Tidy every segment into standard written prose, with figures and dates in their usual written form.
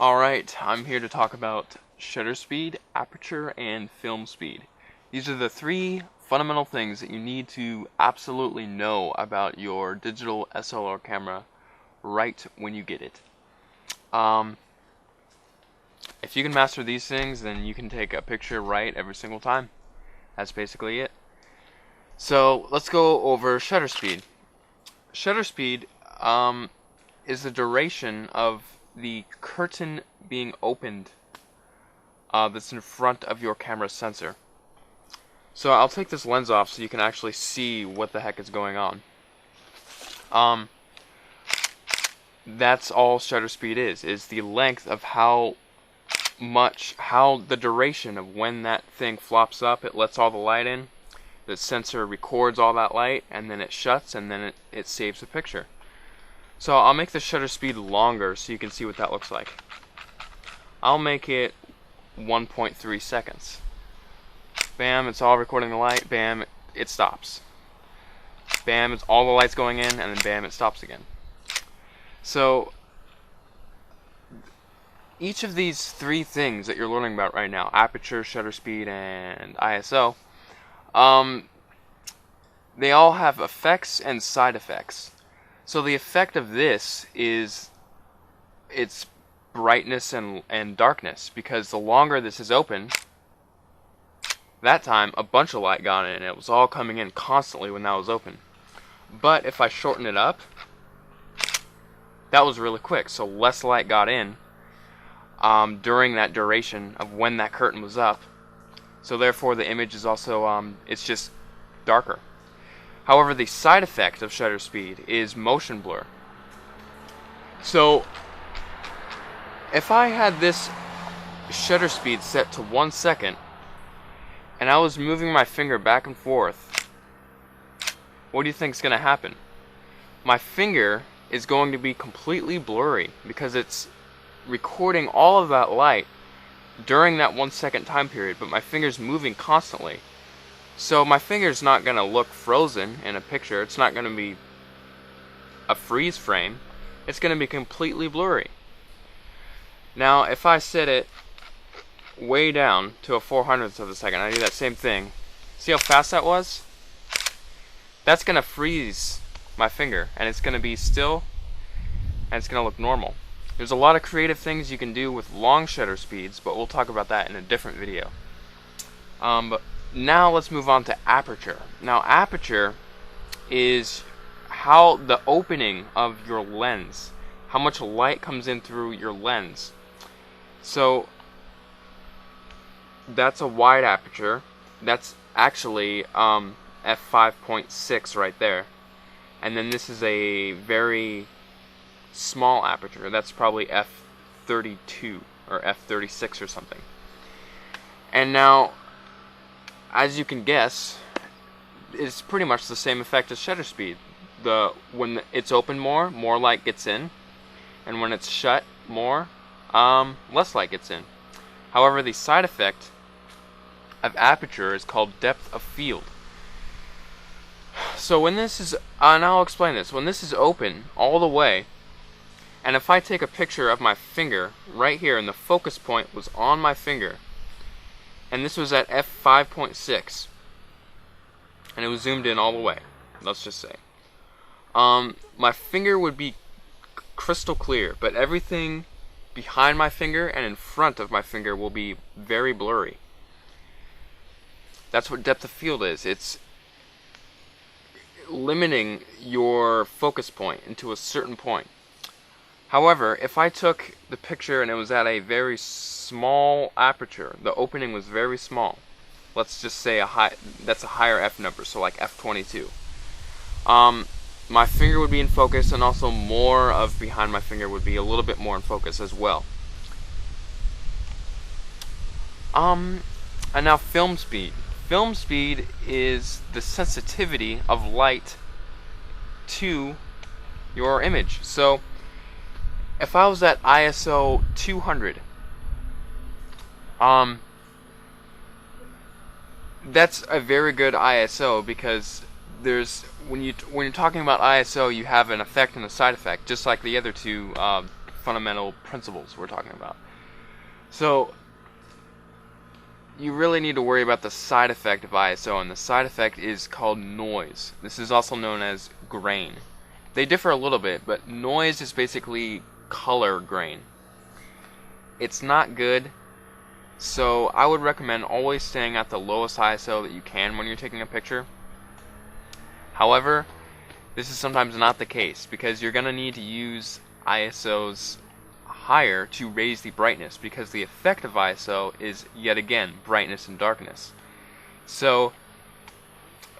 Alright, I'm here to talk about shutter speed, aperture, and film speed. These are the three fundamental things that you need to absolutely know about your digital SLR camera right when you get it. If you can master these things, then you can take a picture right every single time. That's basically it. So let's go over shutter speed. Shutter speed is the duration of the curtain being opened that's in front of your camera sensor. So I'll take this lens off so you can actually see what the heck is going on. That's all shutter speed is the length of how the duration of when that thing flops up, it lets all the light in, the sensor records all that light, and then it shuts, and then it saves the picture. So I'll make the shutter speed longer so you can see what that looks like. I'll make it 1.3 seconds. Bam, it's all recording the light. Bam, it stops. Bam, it's all the lights going in, and then bam, it stops again. So each of these three things that you're learning about right now, aperture, shutter speed, and ISO, they all have effects and side effects. So the effect of this is its brightness and darkness, because the longer this is open, that time a bunch of light got in, and it was all coming in constantly when that was open. But if I shorten it up, that was really quick, so less light got in during that duration of when that curtain was up. So therefore the image is also, it's just darker. However, the side effect of shutter speed is motion blur. So if I had this shutter speed set to 1 second and I was moving my finger back and forth, what do you think is going to happen? My finger is going to be completely blurry because it's recording all of that light during that 1 second time period, but my finger's moving constantly. So my finger's not going to look frozen in a picture. It's not going to be a freeze frame. It's going to be completely blurry. Now if I set it way down to a 400th of a second, I do that same thing. See how fast that was? That's going to freeze my finger, and it's going to be still, and it's going to look normal. There's a lot of creative things you can do with long shutter speeds, but we'll talk about that in a different video. But now let's move on to aperture. Now aperture is how the opening of your lens, how much light comes in through your lens. So that's a wide aperture. That's actually f5.6 right there. And then this is a very small aperture. That's probably f32 or f36 or something. And now, as you can guess, it's pretty much the same effect as shutter speed. When it's open more light gets in, and when it's shut more, less light gets in. However, the side effect of aperture is called depth of field. So when this is, and I'll explain this, when this is open all the way, and if I take a picture of my finger right here, and the focus point was on my finger, and this was at f5.6, and it was zoomed in all the way, let's just say, my finger would be crystal clear, but everything behind my finger and in front of my finger will be very blurry. That's what depth of field is. It's limiting your focus point into a certain point. However, if I took the picture and it was at a very small aperture, the opening was very small, let's just say that's a higher f number, so like f22, my finger would be in focus, and also more of behind my finger would be a little bit more in focus as well. And now film speed. Film speed is the sensitivity of light to your image. So if I was at ISO 200, that's a very good ISO, because when you're talking about ISO, you have an effect and a side effect, just like the other two fundamental principles we're talking about. So you really need to worry about the side effect of ISO, and the side effect is called noise. This is also known as grain. They differ a little bit, but noise is basically color grain. It's not good, so I would recommend always staying at the lowest ISO that you can when you're taking a picture. However, this is sometimes not the case, because you're going to need to use ISOs higher to raise the brightness, because the effect of ISO is, yet again, brightness and darkness. So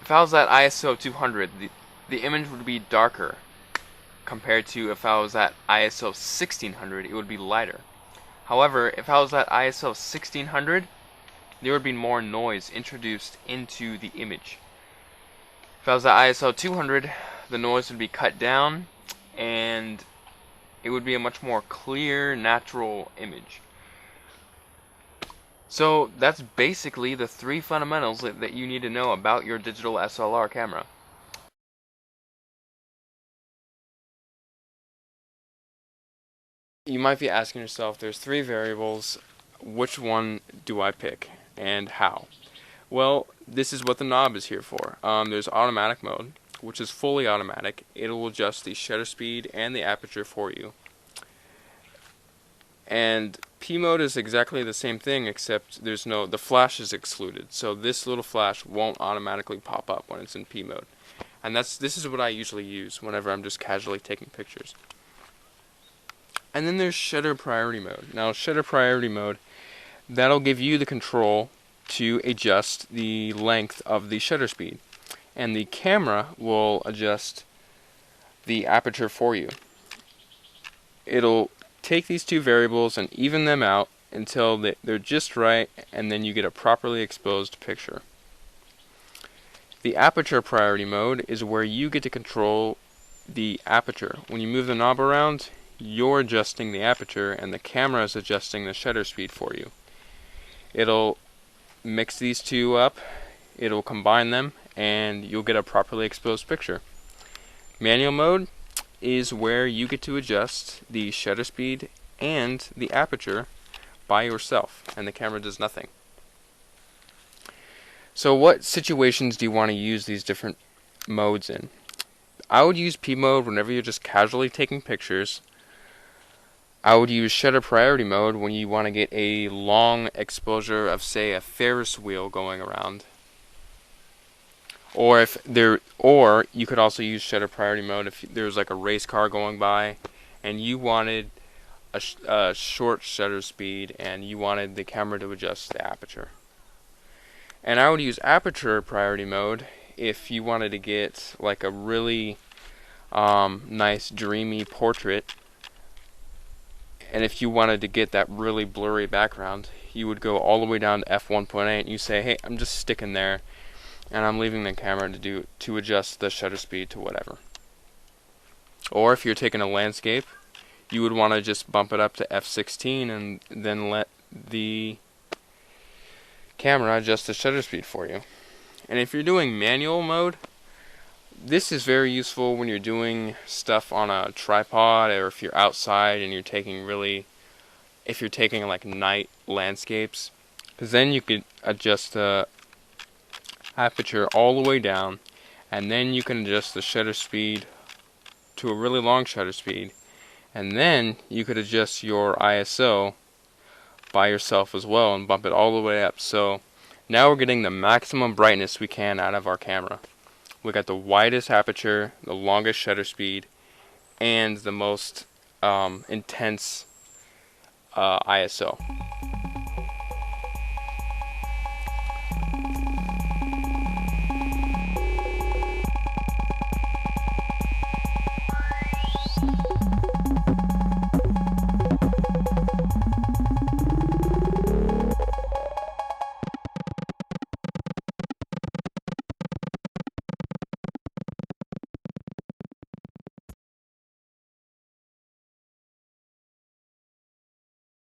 if I was at ISO 200, the image would be darker, compared to if I was at ISO 1600, it would be lighter. However, if I was at ISO 1600, there would be more noise introduced into the image. If I was at ISO 200, the noise would be cut down, and it would be a much more clear, natural image. So that's basically the three fundamentals that you need to know about your digital SLR camera. You might be asking yourself, there's three variables, which one do I pick, and how? Well, this is what the knob is here for. There's automatic mode, which is fully automatic. It will adjust the shutter speed and the aperture for you. And P mode is exactly the same thing, except the flash is excluded. So this little flash won't automatically pop up when it's in P mode. And this is what I usually use whenever I'm just casually taking pictures. And then there's shutter priority mode. Now, shutter priority mode, that'll give you the control to adjust the length of the shutter speed. And the camera will adjust the aperture for you. It'll take these two variables and even them out until they're just right, and then you get a properly exposed picture. The aperture priority mode is where you get to control the aperture. When you move the knob around, you're adjusting the aperture and the camera is adjusting the shutter speed for you. It'll mix these two up, it'll combine them, and you'll get a properly exposed picture. Manual mode is where you get to adjust the shutter speed and the aperture by yourself, and the camera does nothing. So what situations do you want to use these different modes in? I would use P mode whenever you're just casually taking pictures. I would use shutter priority mode when you want to get a long exposure of, say, a Ferris wheel going around. Or you could also use shutter priority mode if there's like a race car going by and you wanted a short shutter speed and you wanted the camera to adjust the aperture. And I would use aperture priority mode if you wanted to get like a really nice dreamy portrait. And if you wanted to get that really blurry background, you would go all the way down to f1.8 and you say, hey, I'm just sticking there and I'm leaving the camera to adjust the shutter speed to whatever. Or if you're taking a landscape, you would want to just bump it up to f16 and then let the camera adjust the shutter speed for you. And if you're doing manual mode, this is very useful when you're doing stuff on a tripod, or if you're outside and you're taking like night landscapes, because then you could adjust the aperture all the way down, and then you can adjust the shutter speed to a really long shutter speed, and then you could adjust your ISO by yourself as well and bump it all the way up. So now we're getting the maximum brightness we can out of our camera. We got the widest aperture, the longest shutter speed, and the most intense ISO.